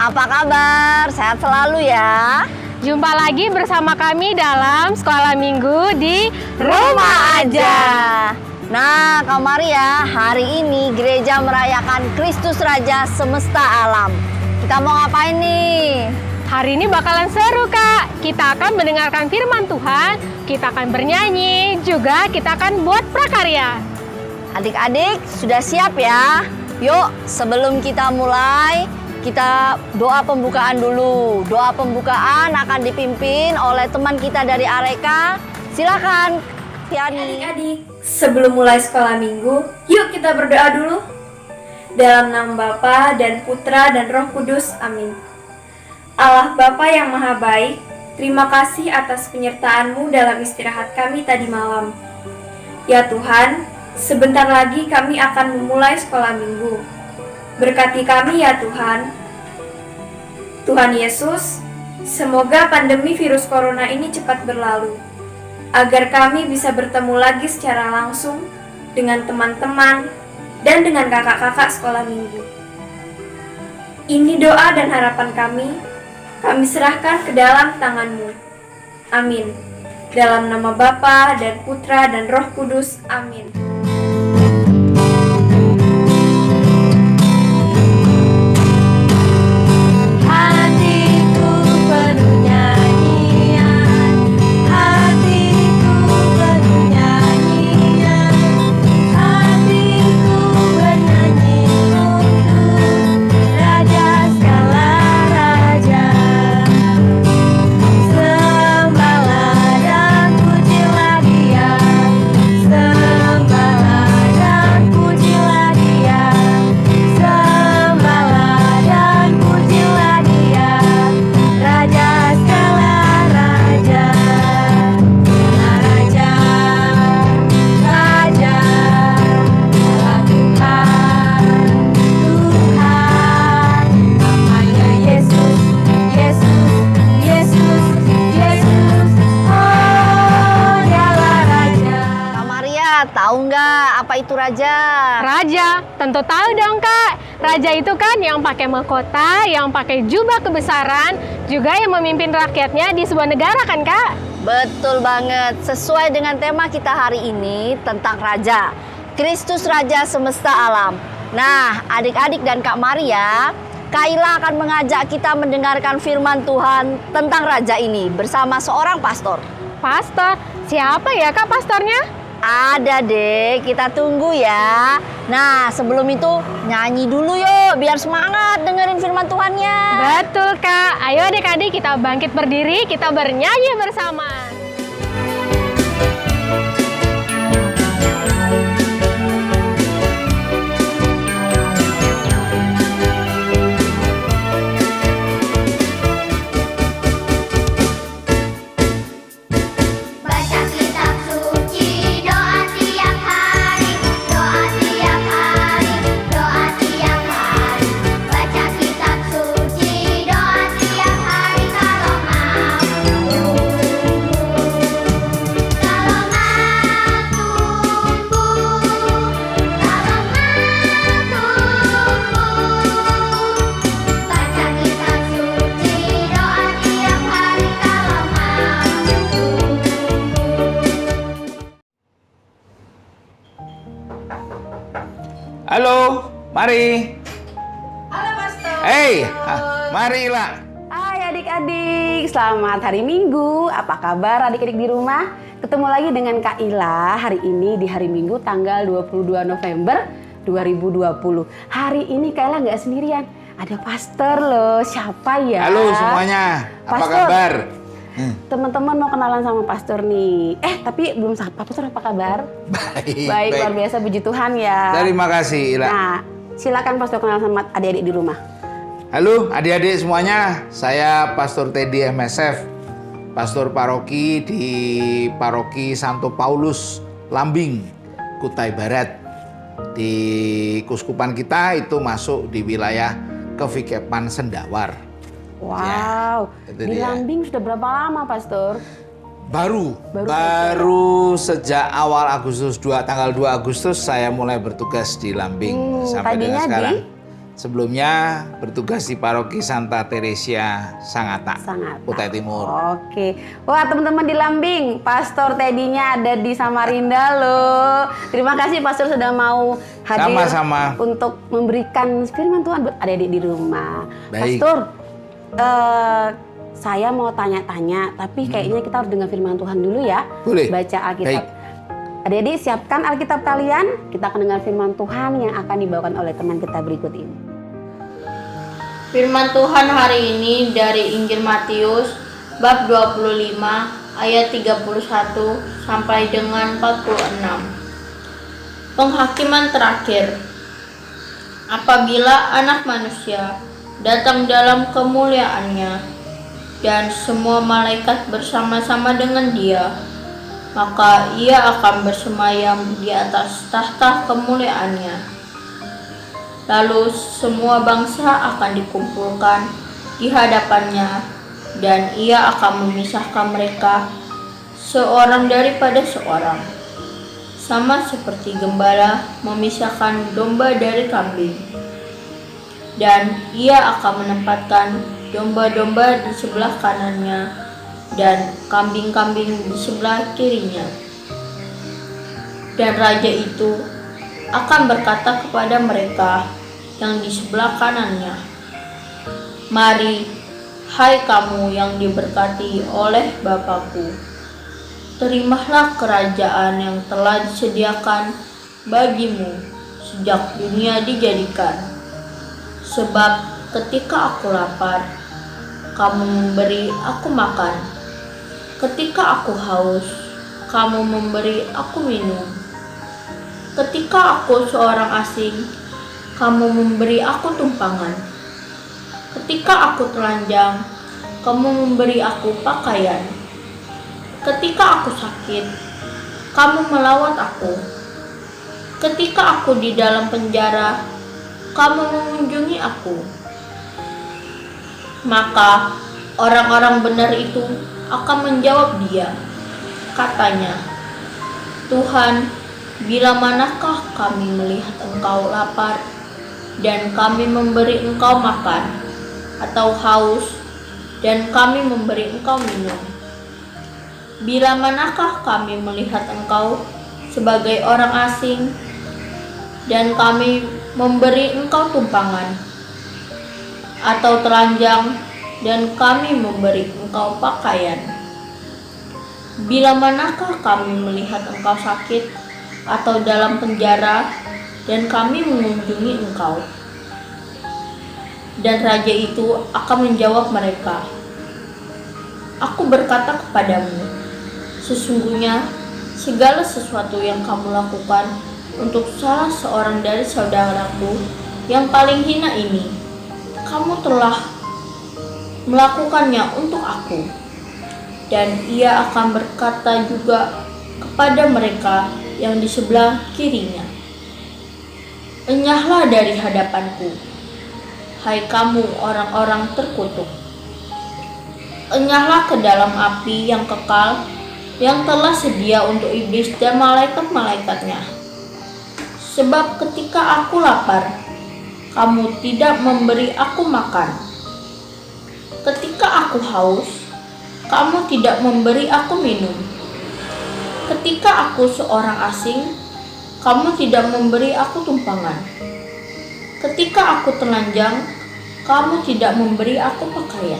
Apa kabar? Sehat selalu ya. Jumpa lagi bersama kami dalam Sekolah Minggu di Rumah Aja. Nah, Kak Maria, hari ini gereja merayakan Kristus Raja Semesta Alam. Kita mau ngapain nih? Hari ini bakalan seru, Kak. Kita akan mendengarkan firman Tuhan, kita akan bernyanyi, juga kita akan buat prakarya. Adik-adik, sudah siap ya? Yuk, sebelum kita mulai, kita doa pembukaan dulu. Doa pembukaan akan dipimpin oleh teman kita dari Areka. Silakan, Tiani. Adik-adik, sebelum mulai sekolah minggu, yuk kita berdoa dulu. Dalam nama Bapa dan Putra dan Roh Kudus, amin. Allah Bapa yang Maha Baik, terima kasih atas penyertaan-Mu dalam istirahat kami tadi malam. Ya Tuhan, sebentar lagi kami akan memulai sekolah minggu. Berkati kami ya Tuhan. Tuhan Yesus, semoga pandemi virus corona ini cepat berlalu, agar kami bisa bertemu lagi secara langsung dengan teman-teman dan dengan kakak-kakak sekolah minggu. Ini doa dan harapan kami serahkan ke dalam tangan-Mu. Amin. Dalam nama Bapa dan Putra dan Roh Kudus, amin. Tahu nggak apa itu raja? Raja, tentu tahu dong, Kak. Raja itu kan yang pakai mahkota, yang pakai jubah kebesaran, juga yang memimpin rakyatnya di sebuah negara kan, Kak? Betul banget. Sesuai dengan tema kita hari ini tentang raja. Kristus Raja Semesta Alam. Nah, adik-adik dan Kak Maria, Kaila akan mengajak kita mendengarkan firman Tuhan tentang raja ini bersama seorang pastor. Pastor? Siapa ya, Kak, pastornya? Ada deh, kita tunggu ya. Nah, sebelum itu nyanyi dulu yuk, biar semangat dengerin firman Tuhannya. Betul, Kak. Ayo adik-adik kita bangkit berdiri, kita bernyanyi bersama. Halo, mari. Halo Pastor. Hey, marilah. Hai adik-adik, selamat hari Minggu. Apa kabar adik-adik di rumah? Ketemu lagi dengan Kak Ila hari ini di hari Minggu tanggal 22 November 2020. Hari ini Kak Ila nggak sendirian, ada Pastor loh. Siapa ya? Halo semuanya, apa Pastor. kabar? Teman-teman mau kenalan sama Pastor nih. Tapi belum sapa, Pastor apa kabar? Baik, luar biasa, puji Tuhan ya. Terima kasih, Ila. Nah, silakan Pastor kenalan sama adik-adik di rumah. Halo adik-adik semuanya, saya Pastor Teddy MSF, Pastor Paroki di Paroki Santo Paulus, Lambing, Kutai Barat. Di kuskupan kita itu masuk di wilayah Kevikepan Sendawar. Wow, Ya, di dia. Lambing sudah berapa lama, Pastor? Baru sejak awal Agustus, tanggal 2 Agustus saya mulai bertugas di Lambing sampai dengan tadinya sekarang. Sebelumnya bertugas di Paroki Santa Teresia Sangatta, Sangatta. Kutai Timur. Oke. Wah, teman-teman di Lambing, Pastor Teddy-nya ada di Samarinda loh. Terima kasih Pastor sudah mau hadir Sama-sama. untuk memberikan firman Tuhan buat adik-adik di rumah. Baik. Pastor, saya mau tanya-tanya, tapi kayaknya kita harus dengar firman Tuhan dulu ya. Boleh. Baca Alkitab. Baik. Adik-adik siapkan Alkitab kalian. Kita akan dengar firman Tuhan yang akan dibawakan oleh teman kita berikut ini. Firman Tuhan hari ini dari Injil Matius bab 25 ayat 31 sampai dengan 46. Penghakiman terakhir. Apabila Anak Manusia datang dalam kemuliaannya dan semua malaikat bersama-sama dengan Dia, maka Ia akan bersemayam di atas tahta kemuliaannya. Lalu semua bangsa akan dikumpulkan di hadapannya dan Ia akan memisahkan mereka seorang daripada seorang, sama seperti gembala memisahkan domba dari kambing. Dan Ia akan menempatkan domba-domba di sebelah kanannya dan kambing-kambing di sebelah kirinya. Dan Raja itu akan berkata kepada mereka yang di sebelah kanannya, "Mari, hai kamu yang diberkati oleh Bapa-Ku, terimalah kerajaan yang telah disediakan bagimu sejak dunia dijadikan. Sebab ketika aku lapar, kamu memberi aku makan. Ketika aku haus, kamu memberi aku minum. Ketika aku seorang asing, kamu memberi aku tumpangan. Ketika aku telanjang, kamu memberi aku pakaian. Ketika aku sakit, kamu melawat aku. Ketika aku di dalam penjara, kamu mengunjungi aku." Maka orang-orang benar itu akan menjawab Dia, katanya, "Tuhan, bila manakah kami melihat Engkau lapar dan kami memberi Engkau makan, atau haus dan kami memberi Engkau minum? Bila manakah kami melihat Engkau sebagai orang asing dan kami memberi Engkau tumpangan, atau telanjang dan kami memberi Engkau pakaian? Bila manakah kami melihat Engkau sakit atau dalam penjara dan kami mengunjungi Engkau?" Dan Raja itu akan menjawab mereka, "Aku berkata kepadamu, sesungguhnya segala sesuatu yang kamu lakukan untuk salah seorang dari saudaraku yang paling hina ini, kamu telah melakukannya untuk aku." Dan Ia akan berkata juga kepada mereka yang di sebelah kirinya, "Enyahlah dari hadapanku, hai kamu orang-orang terkutuk. Enyahlah ke dalam api yang kekal yang telah sedia untuk iblis dan malaikat-malaikatnya. Sebab ketika aku lapar, kamu tidak memberi aku makan. Ketika aku haus, kamu tidak memberi aku minum. Ketika aku seorang asing, kamu tidak memberi aku tumpangan. Ketika aku telanjang, kamu tidak memberi aku pakaian.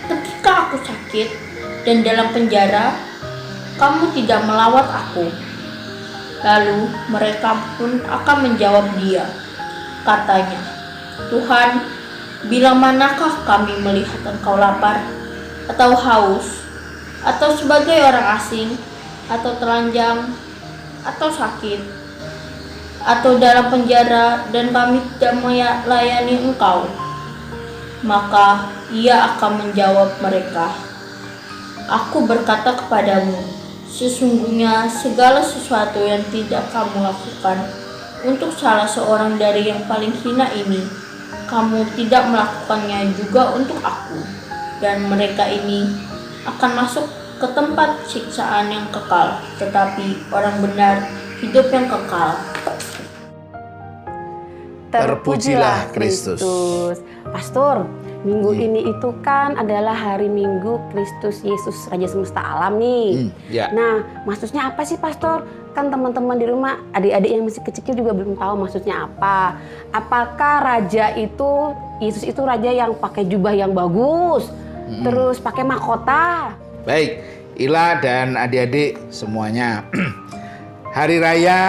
Ketika aku sakit dan dalam penjara, kamu tidak melawat aku." Lalu mereka pun akan menjawab Dia, katanya, "Tuhan, bila manakah kami melihat Engkau lapar, atau haus, atau sebagai orang asing, atau telanjang, atau sakit, atau dalam penjara dan kami tidak melayani Engkau?" Maka Ia akan menjawab mereka, "Aku berkata kepadamu, sesungguhnya segala sesuatu yang tidak kamu lakukan untuk salah seorang dari yang paling hina ini, kamu tidak melakukannya juga untuk aku." Dan mereka ini akan masuk ke tempat siksaan yang kekal, tetapi orang benar hidup yang kekal. Terpujilah Kristus. Pastor, minggu ini itu kan adalah hari Minggu Kristus Yesus Raja Semesta Alam nih. Ya. Nah, maksudnya apa sih Pastor? Kan teman-teman di rumah, adik-adik yang masih kecil juga belum tahu maksudnya apa. Apakah raja itu, Yesus itu raja yang pakai jubah yang bagus, terus pakai mahkota? Baik, Ila dan adik-adik semuanya. Hari Raya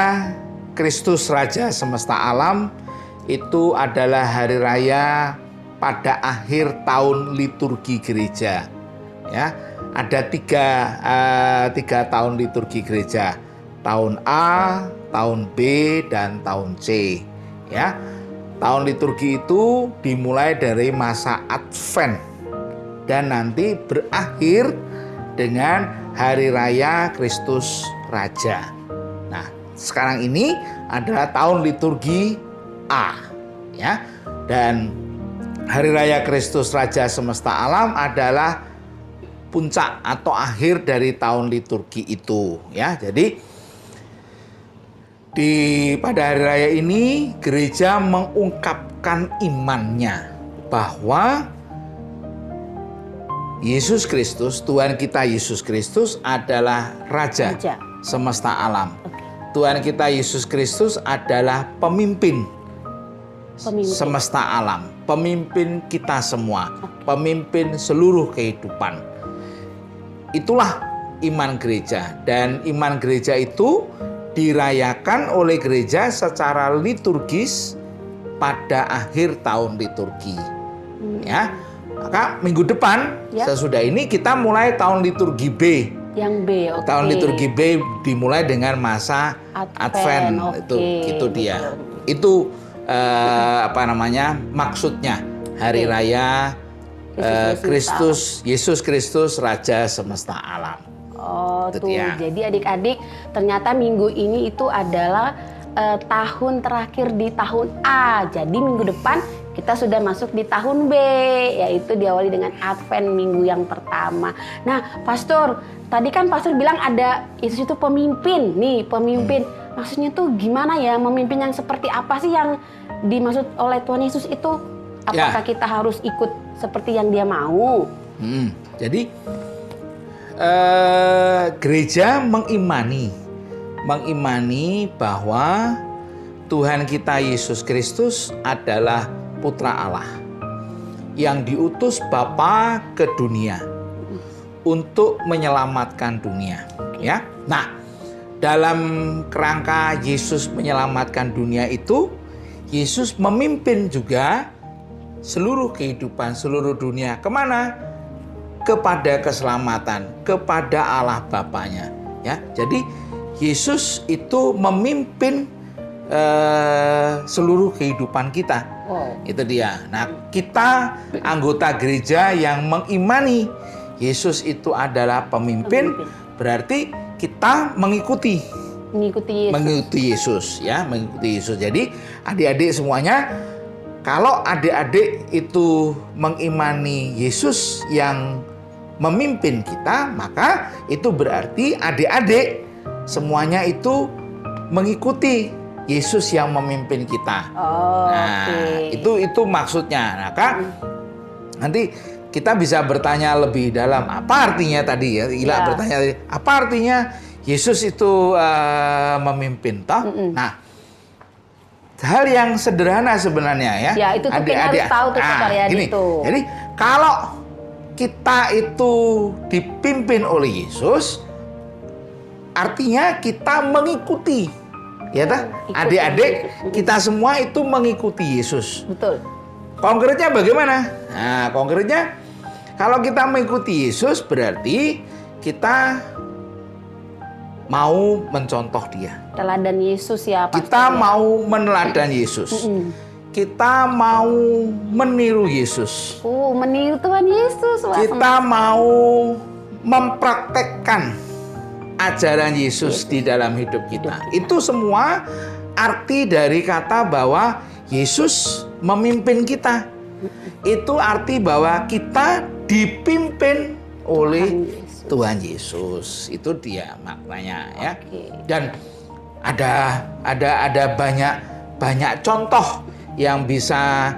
Kristus Raja Semesta Alam itu adalah hari raya pada akhir tahun liturgi gereja. Ya, ada tiga tahun liturgi gereja. Tahun A, tahun B, dan tahun C. Ya, tahun liturgi itu dimulai dari masa Advent dan nanti berakhir dengan Hari Raya Kristus Raja. Nah, sekarang ini adalah tahun liturgi A, ya. Dan Hari Raya Kristus Raja Semesta Alam adalah puncak atau akhir dari tahun liturgi itu, ya. Jadi pada hari raya ini gereja mengungkapkan imannya bahwa Yesus Kristus, Tuhan kita Yesus Kristus adalah Raja semesta alam. Tuhan kita Yesus Kristus adalah pemimpin semesta alam, pemimpin kita semua, pemimpin seluruh kehidupan. Itulah iman gereja, dan iman gereja itu dirayakan oleh gereja secara liturgis pada akhir tahun liturgi. Ya, maka minggu depan sesudah ini kita mulai tahun liturgi B. Yang B, oke. Tahun liturgi B dimulai dengan masa Advent. Okay. Itu dia. Itu maksudnya hari raya Kristus Yesus Kristus Raja Semesta Alam. Oh itu tuh, dia. Jadi adik-adik ternyata minggu ini itu adalah tahun terakhir di tahun A. Jadi minggu depan kita sudah masuk di tahun B, yaitu diawali dengan Advent minggu yang pertama. Nah, Pastor, tadi kan Pastor bilang ada Yesus itu pemimpin. Nih, pemimpin. Maksudnya tuh gimana ya? Memimpin yang seperti apa sih yang dimaksud oleh Tuhan Yesus itu? Apakah kita harus ikut seperti yang dia mau? Jadi gereja mengimani bahwa Tuhan kita Yesus Kristus adalah Putra Allah yang diutus Bapa ke dunia untuk menyelamatkan dunia. Ya, nah dalam kerangka Yesus menyelamatkan dunia itu, Yesus memimpin juga seluruh kehidupan seluruh dunia kemana? Kepada keselamatan, kepada Allah Bapanya. Ya, jadi Yesus itu memimpin seluruh kehidupan kita. Itu dia. Nah, kita anggota gereja yang mengimani Yesus itu adalah pemimpin, berarti kita mengikuti Yesus, ya, mengikuti Yesus. Jadi adik-adik semuanya, kalau adik-adik itu mengimani Yesus yang memimpin kita, maka itu berarti adik-adik semuanya itu mengikuti Yesus yang memimpin kita. Itu maksudnya. Nah, Kak, nanti kita bisa bertanya lebih dalam apa artinya tadi ya. Ila bertanya tadi, apa artinya Yesus itu memimpin toh? Nah, hal yang sederhana sebenarnya ya. Ya, itu tuh kita harus tahu tuh itu. Jadi kalau kita itu dipimpin oleh Yesus, artinya kita mengikuti, ya tak? Adik-adik kita semua itu mengikuti Yesus. Betul. Konkretnya bagaimana? Nah, konkretnya kalau kita mengikuti Yesus berarti kita mau mencontoh Dia. Teladan Yesus ya, Pastor. Kita mau meneladan Yesus. Kita mau meniru Yesus. Meniru Tuhan Yesus. Kita mau mempraktekkan ajaran Yesus di dalam hidup kita. Itu semua arti dari kata bahwa Yesus memimpin kita. Itu arti bahwa kita dipimpin oleh Tuhan Yesus. Itu dia maknanya ya. Dan ada banyak contoh yang bisa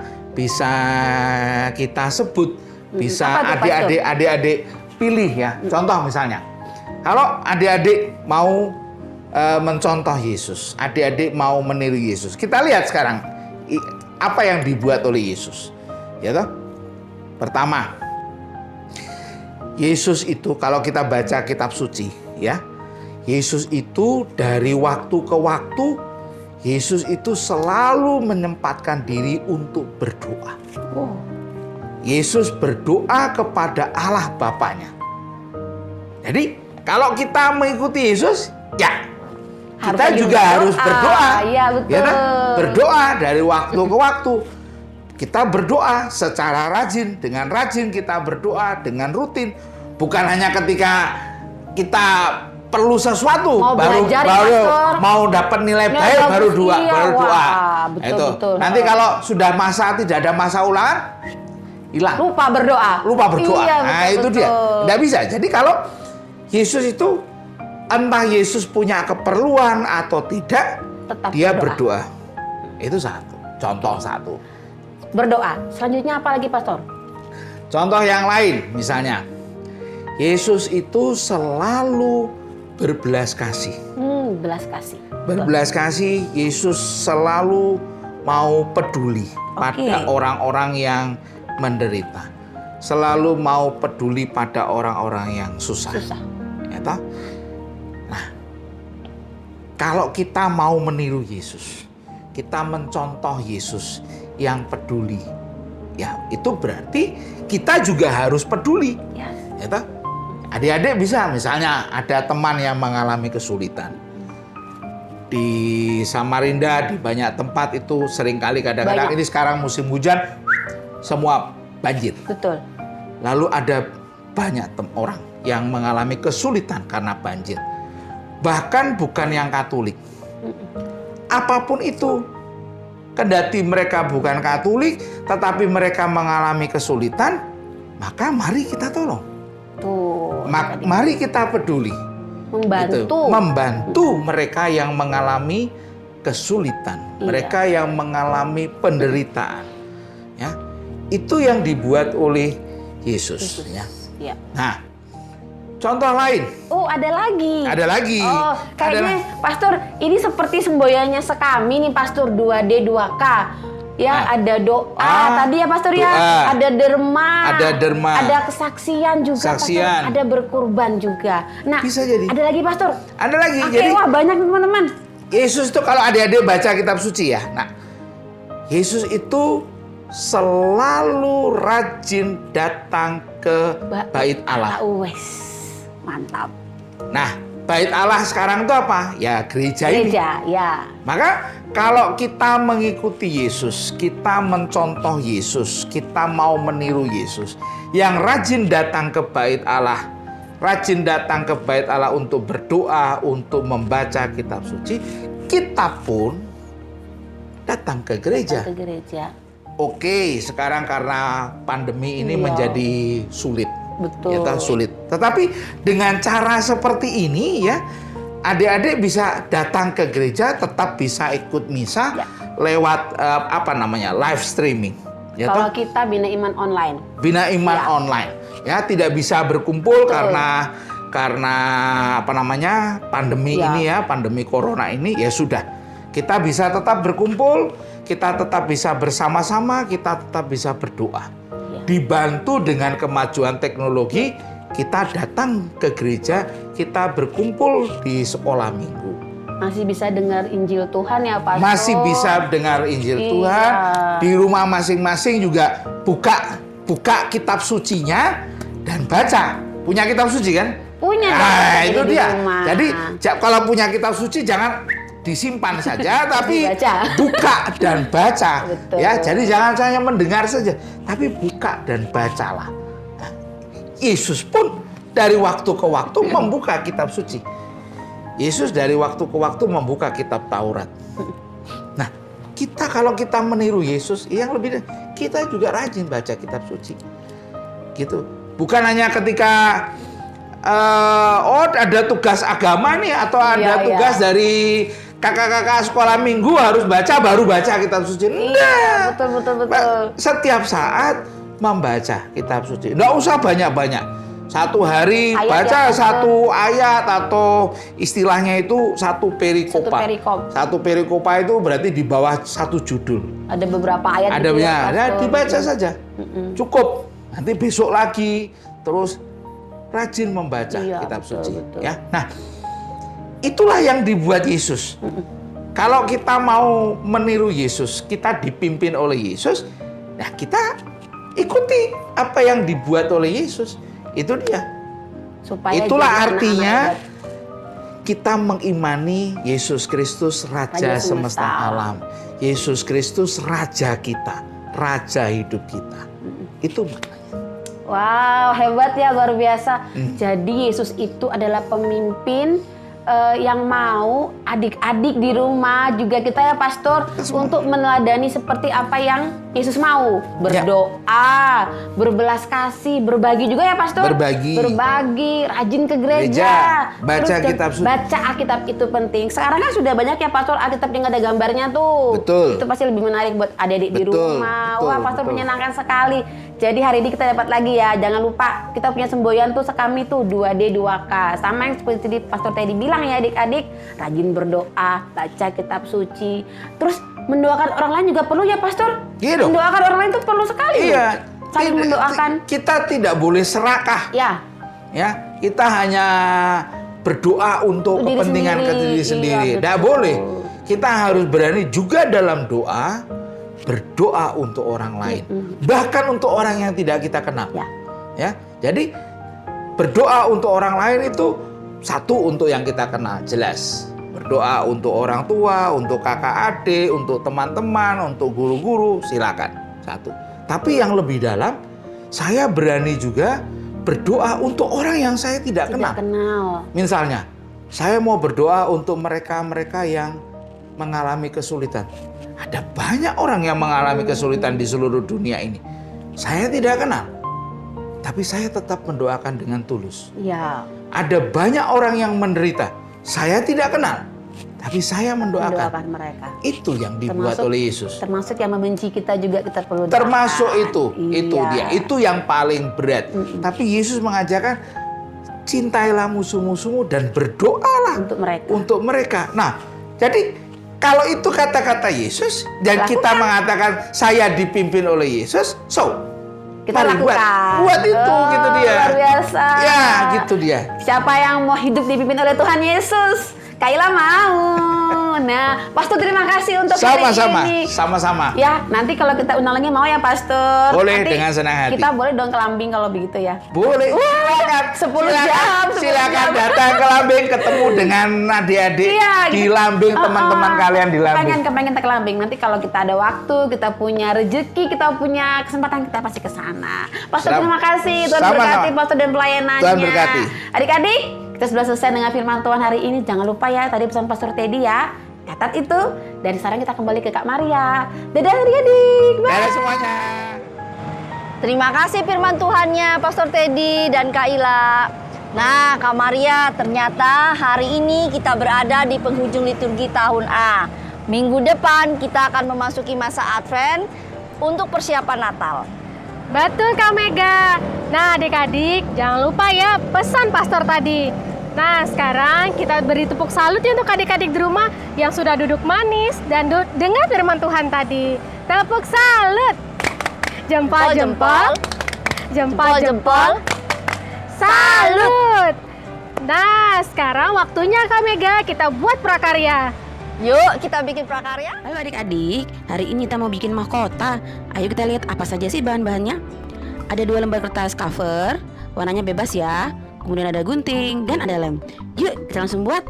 kita sebut, bisa Apa tuh, adik-adik pilih ya. Contoh misalnya, kalau adik-adik mau mencontoh Yesus, adik-adik mau meniru Yesus. Kita lihat sekarang apa yang dibuat oleh Yesus. Ya toh? Pertama, Yesus itu kalau kita baca kitab suci, ya. Yesus itu dari waktu ke waktu, Yesus itu selalu menyempatkan diri untuk berdoa. Yesus berdoa kepada Allah Bapanya. Jadi, kalau kita mengikuti Yesus, ya kita juga harus berdoa. Iya, betul. Ya kan? Berdoa dari waktu ke waktu. Kita berdoa secara rajin. Dengan rajin kita berdoa dengan rutin. Bukan hanya ketika kita perlu sesuatu Mau baru belajar, Pastor. mau dapat nilai Nilai baik bagus, baru doa, iya, baru doa. wah, betul, Itu. betul. Nanti kalau sudah tidak ada masa ulangan, hilang. Lupa berdoa. Lupa berdoa. Iya, Nah, betul, itu dia. betul. Tidak bisa. Jadi kalau Yesus itu entah Yesus punya keperluan atau tidak, Tetap dia berdoa. berdoa. Itu satu. Contoh satu. Berdoa. Selanjutnya apa lagi, Pastor? Contoh yang lain, misalnya Yesus itu selalu berbelas kasih. Belas kasih. Berbelas kasih, Yesus selalu mau peduli pada orang-orang yang menderita. Selalu mau peduli pada orang-orang yang susah. Ya toh? Nah, kalau kita mau meniru Yesus, kita mencontoh Yesus yang peduli, ya itu berarti kita juga harus peduli. Ya. Ya toh? Adik-adik bisa, misalnya ada teman yang mengalami kesulitan. Di Samarinda, di banyak tempat itu seringkali kadang-kadang ini sekarang musim hujan, semua banjir. Betul. Lalu ada banyak orang yang mengalami kesulitan karena banjir. Bahkan bukan yang Katolik. Apapun itu, kendati mereka bukan Katolik, tetapi mereka mengalami kesulitan, maka mari kita tolong. Tuh. Mari kita peduli. Membantu mereka yang mengalami kesulitan, mereka yang mengalami penderitaan. Ya, itu yang dibuat oleh Yesus. Ya. Ya. Nah, contoh lain. Oh, ada lagi. Ada lagi. Oh, kayaknya Pastor, ini seperti semboyannya sekami nih, Pastor, 2D 2K. Ya, ada doa tadi ya, Pastor, doa. ya. Ada derma. Ada derma. Ada kesaksian juga, Kesaksian. Pastor. Ada berkurban juga. Nah, Bisa jadi. ada lagi, Pastor. Ada lagi. Oke, Jadi wah, banyak teman-teman. Yesus itu kalau adik-adik baca kitab suci ya. Nah, Yesus itu selalu rajin datang ke bait Allah. Wes, mantap. Nah, bait Allah sekarang itu apa? Ya, gereja ini. Gereja, ya. Maka kalau kita mengikuti Yesus, kita mencontoh Yesus, kita mau meniru Yesus yang rajin datang ke bait Allah, rajin datang ke bait Allah untuk berdoa, untuk membaca kitab suci, kita pun datang ke gereja. Ke gereja. Oke, sekarang karena pandemi ini Iya. menjadi sulit. Betul. Ya, sulit. Tetapi dengan cara seperti ini ya, adik-adik bisa datang ke gereja, tetap bisa ikut misa lewat live streaming. Ya, Kalau toh? kita Bina Iman online. Bina Iman Ya. online. Ya, tidak bisa berkumpul Betul. karena pandemi Ya. ini ya, pandemi corona ini ya sudah. Kita bisa tetap berkumpul, kita tetap bisa bersama-sama, kita tetap bisa berdoa. Dibantu dengan kemajuan teknologi, kita datang ke gereja, kita berkumpul di sekolah minggu. Masih bisa dengar Injil Tuhan ya, Pastor. Masih bisa dengar Injil Iya. Tuhan. Di rumah masing-masing juga buka kitab sucinya dan baca. Punya kitab suci kan? Punya. Nah, Jadi itu di dia. rumah. Jadi kalau punya kitab suci jangan disimpan saja, tapi Dibaca. buka dan baca. Betul. Ya, jadi jangan hanya mendengar saja, tapi buka dan bacalah. Nah, Yesus pun dari waktu ke waktu membuka kitab suci. Yesus dari waktu ke waktu membuka kitab Taurat. Nah, kalau kita meniru Yesus, yang lebih kita juga rajin baca kitab suci. Gitu. Bukan hanya ketika ada tugas agama nih atau ada tugas kakak-kakak sekolah minggu harus baca baru baca kitab suci. Enggak. Betul. Setiap saat membaca kitab suci. Nggak usah banyak-banyak. Satu hari Ayat baca ya, satu ayat atau istilahnya itu satu perikopa. Satu perikop. Satu perikopa itu berarti di bawah satu judul. Ada beberapa ayat Ada gitu ya, Pastor. dibaca saja. Cukup. Nanti besok lagi terus rajin membaca Iya, kitab betul, suci. betul. Ya. Nah, itulah yang dibuat Yesus. Kalau kita mau meniru Yesus, kita dipimpin oleh Yesus, nah kita ikuti apa yang dibuat oleh Yesus. Itu dia. Supaya Itulah jadi artinya anak-anak kita mengimani Yesus Kristus Raja Raja semesta semesta alam. Yesus Kristus Raja kita, Raja hidup kita. Itu maknanya. Wow, hebat ya, luar biasa. Jadi Yesus itu adalah pemimpin yang mau adik-adik di rumah juga kita ya Pastor untuk meneladani seperti apa yang Yesus mau. Berdoa, berbelas kasih, berbagi juga ya Pastor. Berbagi, rajin ke gereja. Baca Terus kitab suci. baca Alkitab itu penting. Sekarang kan sudah banyak ya Pastor Alkitab yang ada gambarnya tuh. Betul. Itu pasti lebih menarik buat adik-adik di Betul, rumah. betul, Wah, Pastor betul. menyenangkan sekali. Jadi hari ini kita dapat lagi ya. Jangan lupa kita punya semboyan tuh sekami tuh 2D 2K. Sama yang seperti tadi Pastor Teddy bilang ya adik-adik, rajin berdoa, baca kitab suci. Terus mendoakan orang lain juga perlu ya Pastor. Iya dong. Mendoakan orang lain tuh perlu sekali. Iya. Saling mendoakan. Kita tidak boleh serakah. Ya. Ya, kita hanya berdoa untuk Diri kepentingan sendiri. ke diri Iya, sendiri. Tidak betul. boleh. Kita harus berani juga dalam doa berdoa untuk orang lain, bahkan untuk orang yang tidak kita kenal. Ya. Ya, jadi berdoa untuk orang lain itu satu untuk yang kita kenal, jelas. Berdoa untuk orang tua, untuk kakak adik, untuk teman-teman, untuk guru-guru, silakan. Satu. Tapi yang lebih dalam, saya berani juga berdoa untuk orang yang saya tidak kenal. Misalnya, saya mau berdoa untuk mereka-mereka yang mengalami kesulitan. Ada banyak orang yang mengalami kesulitan di seluruh dunia ini. Saya tidak kenal, tapi saya tetap mendoakan dengan tulus. Ya. Ada banyak orang yang menderita, saya tidak kenal, tapi saya mendoakan. Mereka. Itu yang dibuat oleh Yesus. Termasuk yang membenci kita juga kita perlu doakan. Termasuk itu Iya. dia. Itu yang paling berat. Tapi Yesus mengajarkan, cintailah musuh-musuhmu dan berdoalah untuk mereka. Nah, jadi kalau itu kata-kata Yesus dan kita mengatakan saya dipimpin oleh Yesus, kita mari lakukan. buat itu, gitu dia. Luar biasa. Ya, gitu dia. Siapa yang mau hidup dipimpin oleh Tuhan Yesus? Kaila mau. Nah, Pastor terima kasih untuk hari ini. Sama-sama. Ya, nanti kalau kita undang lagi mau ya Pastor. Boleh, nanti dengan senang hati. Kita boleh dong ke Lambing kalau begitu ya. Boleh. Silakan. 10 jam. Silakan datang ke Lambing, ketemu dengan adik-adik di Lambing, teman-teman kalian di Lambing. Kepengen ke Lambing. Nanti kalau kita ada waktu, kita punya rezeki, kita punya kesempatan, kita pasti ke sana. Pastor terima kasih. Tuhan berkati Pastor dan pelayanannya. Tuhan berkati. Adik-adik, kita sudah selesai dengan firman Tuhan hari ini. Jangan lupa ya tadi pesan Pastor Teddy ya. Catat itu. Dan sekarang kita kembali ke Kak Maria. Dadah adik-adik. Bye. Dadah semuanya. Terima kasih firman Tuhannya Pastor Teddy dan Kak Ila. Nah, Kak Maria, ternyata hari ini kita berada di penghujung liturgi tahun A. Minggu depan kita akan memasuki masa Advent untuk persiapan Natal. Betul Kak Mega. Nah adik-adik jangan lupa ya pesan pastor tadi. Nah sekarang kita beri tepuk salut ya untuk adik-adik di rumah yang sudah duduk manis dan dengar firman Tuhan tadi. Tepuk salut. Jempol-jempol. Jempol-jempol. Salut. Nah sekarang waktunya Kak Mega kita buat prakarya. Yuk kita bikin prakarya. Halo adik-adik, hari ini kita mau bikin mahkota. Ayo kita lihat apa saja sih bahan-bahannya. Ada 2 lembar kertas cover, warnanya bebas ya. Kemudian ada gunting dan ada lem. Yuk kita langsung buat.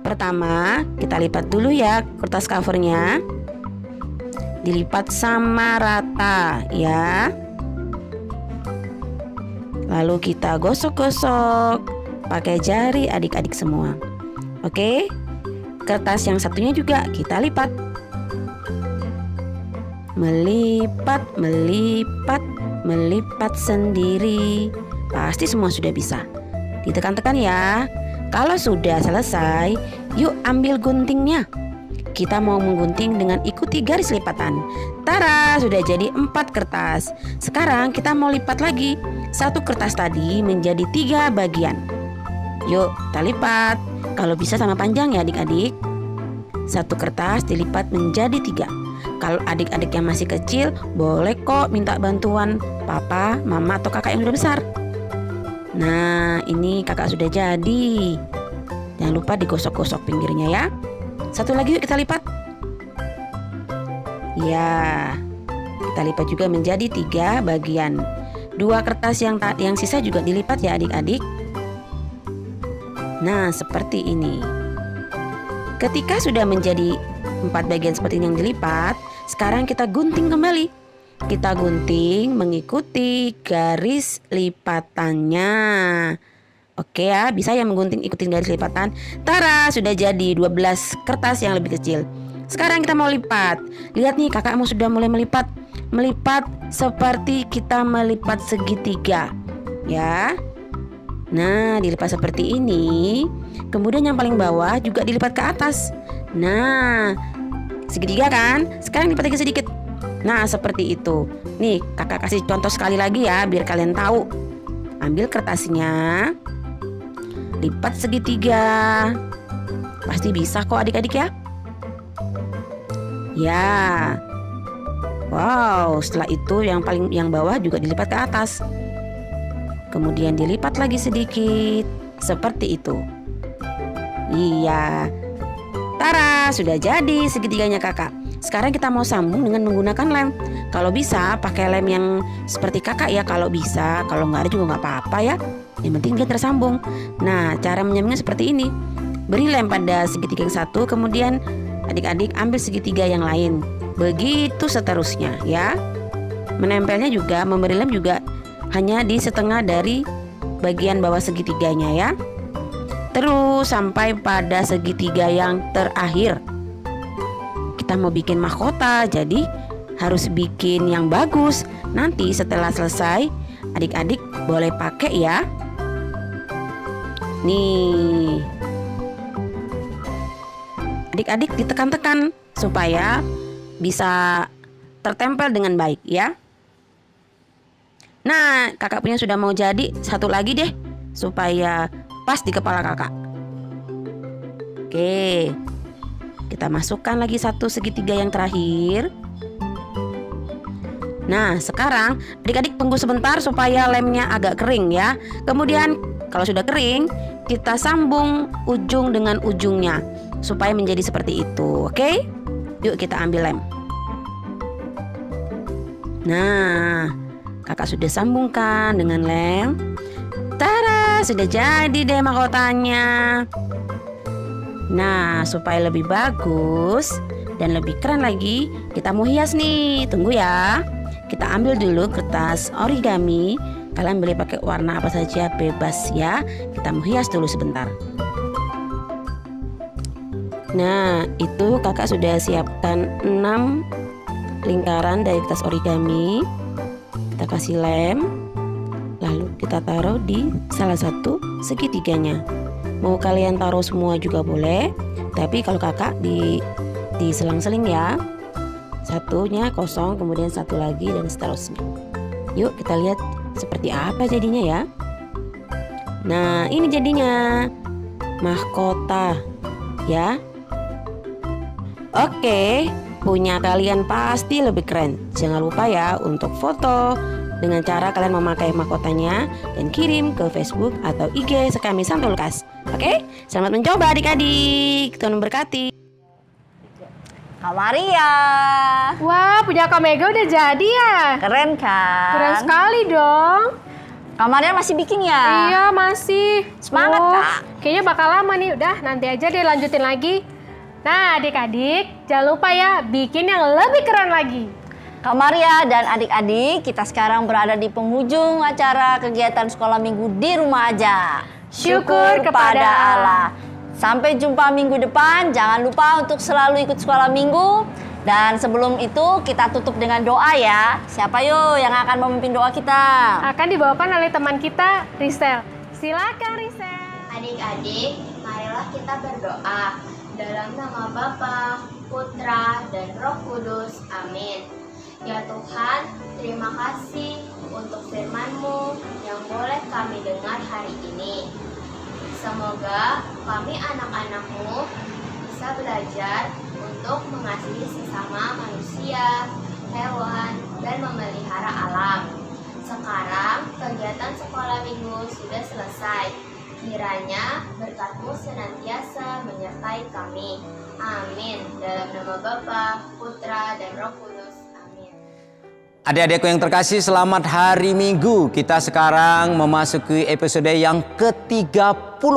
Pertama kita lipat dulu ya kertas covernya. Dilipat sama rata ya. Lalu kita gosok-gosok pakai jari adik-adik semua. Oke. Kertas yang satunya juga kita lipat. Melipat, melipat, melipat sendiri. Pasti semua sudah bisa. Ditekan-tekan ya. Kalau sudah selesai, Yuk ambil guntingnya. Kita mau menggunting dengan ikuti garis lipatan. Tara, sudah jadi 4 kertas. Sekarang kita mau lipat lagi 1 kertas tadi menjadi 3 bagian. Yuk kita lipat. Kalau bisa sama panjang ya adik-adik. 1 kertas dilipat menjadi 3. Kalau adik-adik yang masih kecil, boleh kok minta bantuan papa, mama, atau kakak yang udah besar. Nah, ini kakak sudah jadi. Jangan lupa digosok-gosok pinggirnya ya. 1 lagi yuk kita lipat. Ya, kita lipat juga menjadi 3 bagian. 2 kertas yang sisa juga dilipat ya adik-adik. Nah, seperti ini. Ketika sudah menjadi 4 bagian seperti ini yang dilipat, sekarang kita gunting kembali. Kita gunting mengikuti garis lipatannya. Oke ya, bisa ya menggunting ikutin garis lipatan. Tara, sudah jadi 12 kertas yang lebih kecil. Sekarang kita mau lipat. Lihat nih, kakakmu sudah mulai melipat. Melipat seperti kita melipat segitiga. Ya. Nah, dilipat seperti ini. Kemudian yang paling bawah juga dilipat ke atas. Nah, segitiga kan? Sekarang lipat lagi sedikit. Nah, seperti itu. Nih, kakak kasih contoh sekali lagi ya, biar kalian tahu. Ambil kertasnya, lipat segitiga. Pasti bisa kok adik-adik ya. Ya. Wow, setelah itu yang bawah juga dilipat ke atas. Kemudian dilipat lagi sedikit. Seperti itu. Iya. Tara, sudah jadi segitiganya kakak. Sekarang kita mau sambung dengan menggunakan lem. Kalau bisa pakai lem yang seperti kakak ya, kalau bisa. Kalau nggak ada juga nggak apa-apa ya. Yang penting dia tersambung. Nah, cara menyambungnya seperti ini. Beri lem pada segitiga yang satu, kemudian adik-adik ambil segitiga yang lain. Begitu seterusnya ya. Menempelnya juga, memberi lem juga hanya di setengah dari bagian bawah segitiganya ya. Terus sampai pada segitiga yang terakhir. Kita mau bikin mahkota, jadi harus bikin yang bagus. Nanti setelah selesai, adik-adik boleh pakai ya. Nih, adik-adik ditekan-tekan supaya bisa tertempel dengan baik ya. Nah, kakak punya sudah mau jadi. Satu lagi deh, supaya pas di kepala kakak. Oke, kita masukkan lagi 1 segitiga yang terakhir. Nah, sekarang adik-adik tunggu sebentar supaya lemnya agak kering ya. Kemudian kalau sudah kering, kita sambung ujung dengan ujungnya supaya menjadi seperti itu. Oke? Yuk kita ambil lem. Nah, kakak sudah sambungkan dengan lem. Tara, sudah jadi deh mahkotanya. Nah, supaya lebih bagus dan lebih keren lagi, kita mau hias nih. Tunggu ya. Kita ambil dulu kertas origami. Kalian boleh pakai warna apa saja, bebas ya. Kita mau hias dulu sebentar. Nah, itu kakak sudah siapkan 6 lingkaran dari kertas origami. Kita kasih lem. Lalu kita taruh di salah satu segitiganya. Mau kalian taruh semua juga boleh, tapi kalau kakak di selang-seling ya. Satunya kosong, kemudian satu lagi dan seterusnya. Yuk kita lihat seperti apa jadinya ya. Nah, ini jadinya mahkota ya. Oke, punya kalian pasti lebih keren. Jangan lupa ya untuk foto dengan cara kalian memakai mahkotanya dan kirim ke Facebook atau IG Sekami Santo Lukas. Oke, selamat mencoba adik-adik. Tuhan memberkati. Kak Maria. Wah, punya Kak Mega udah jadi ya? Keren kan? Keren sekali dong. Kak Maria masih bikin ya? Iya, masih. Semangat, Kak. Kayaknya bakal lama nih. Udah, nanti aja deh lanjutin lagi. Nah, adik-adik, jangan lupa ya bikin yang lebih keren lagi. Kak Maria dan adik-adik, kita sekarang berada di penghujung acara kegiatan sekolah minggu di rumah aja. Syukur kepada Allah. Sampai jumpa minggu depan. Jangan lupa untuk selalu ikut sekolah minggu. Dan sebelum itu kita tutup dengan doa ya. Siapa yuk yang akan memimpin doa kita? Akan dibawakan oleh teman kita, Risel. Silakan Risel. Adik-adik, marilah Marilah kita berdoa. Dalam nama Bapa, Putra, dan Roh Kudus. Amin. Ya Tuhan, terima kasih untuk firman-Mu yang boleh kami dengar hari ini. Semoga kami anak-anak-Mu bisa belajar untuk mengasihi sesama manusia, hewan, dan memelihara alam. Sekarang kegiatan sekolah minggu sudah selesai. Kiranya berkat-Mu senantiasa menyertai kami. Amin. Dalam nama Bapa, Putra, dan Roh Kudus. Amin. Adik-adikku yang terkasih, selamat hari Minggu. Kita sekarang memasuki episode yang ke-30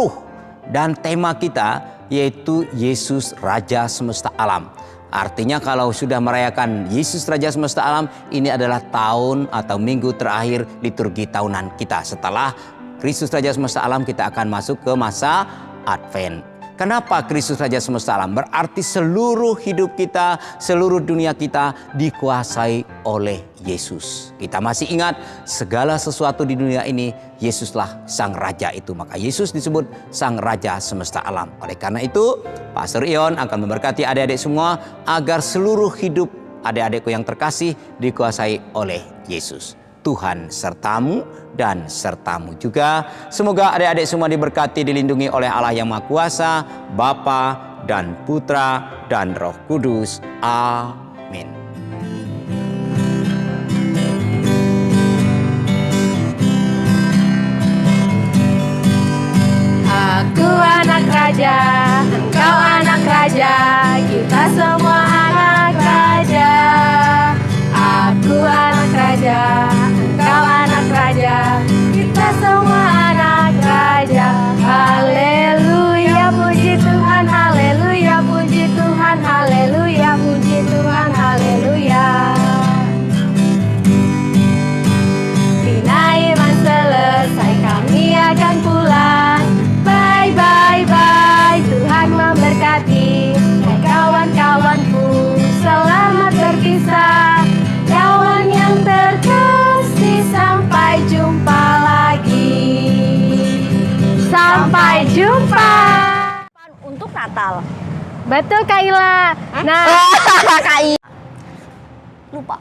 dan tema kita yaitu Yesus Raja Semesta Alam. Artinya kalau sudah merayakan Yesus Raja Semesta Alam, ini adalah tahun atau minggu terakhir liturgi tahunan kita. Setelah Kristus Raja Semesta Alam, kita akan masuk ke masa Advent. Kenapa Kristus Raja Semesta Alam? Berarti seluruh hidup kita, seluruh dunia kita dikuasai oleh Yesus. Kita masih ingat segala sesuatu di dunia ini, Yesuslah Sang Raja itu. Maka Yesus disebut Sang Raja Semesta Alam. Oleh karena itu, Pastor Ion akan memberkati adik-adik semua agar seluruh hidup adik-adikku yang terkasih dikuasai oleh Yesus. Tuhan sertamu dan sertamu juga. Semoga adik-adik semua diberkati, dilindungi oleh Allah yang Maha Kuasa, Bapa dan Putra dan Roh Kudus. Amin. Aku anak raja, engkau anak raja, kita semua anak raja. Aku anak raja, engkau anak raja, kita semua anak raja. Haleluya, puji Tuhan, haleluya, puji Tuhan, haleluya, puji Tuhan, haleluya. Bila iman selesai, kami akan pulang. Bye, bye, bye, Tuhan memberkati. Hai kawan-kawanku, selamat berpisah. Kawan yang terkasih, sampai jumpa lagi. Sampai jumpa. Untuk Natal. Betul Kak Ila. Nah, Kak I. Lupa.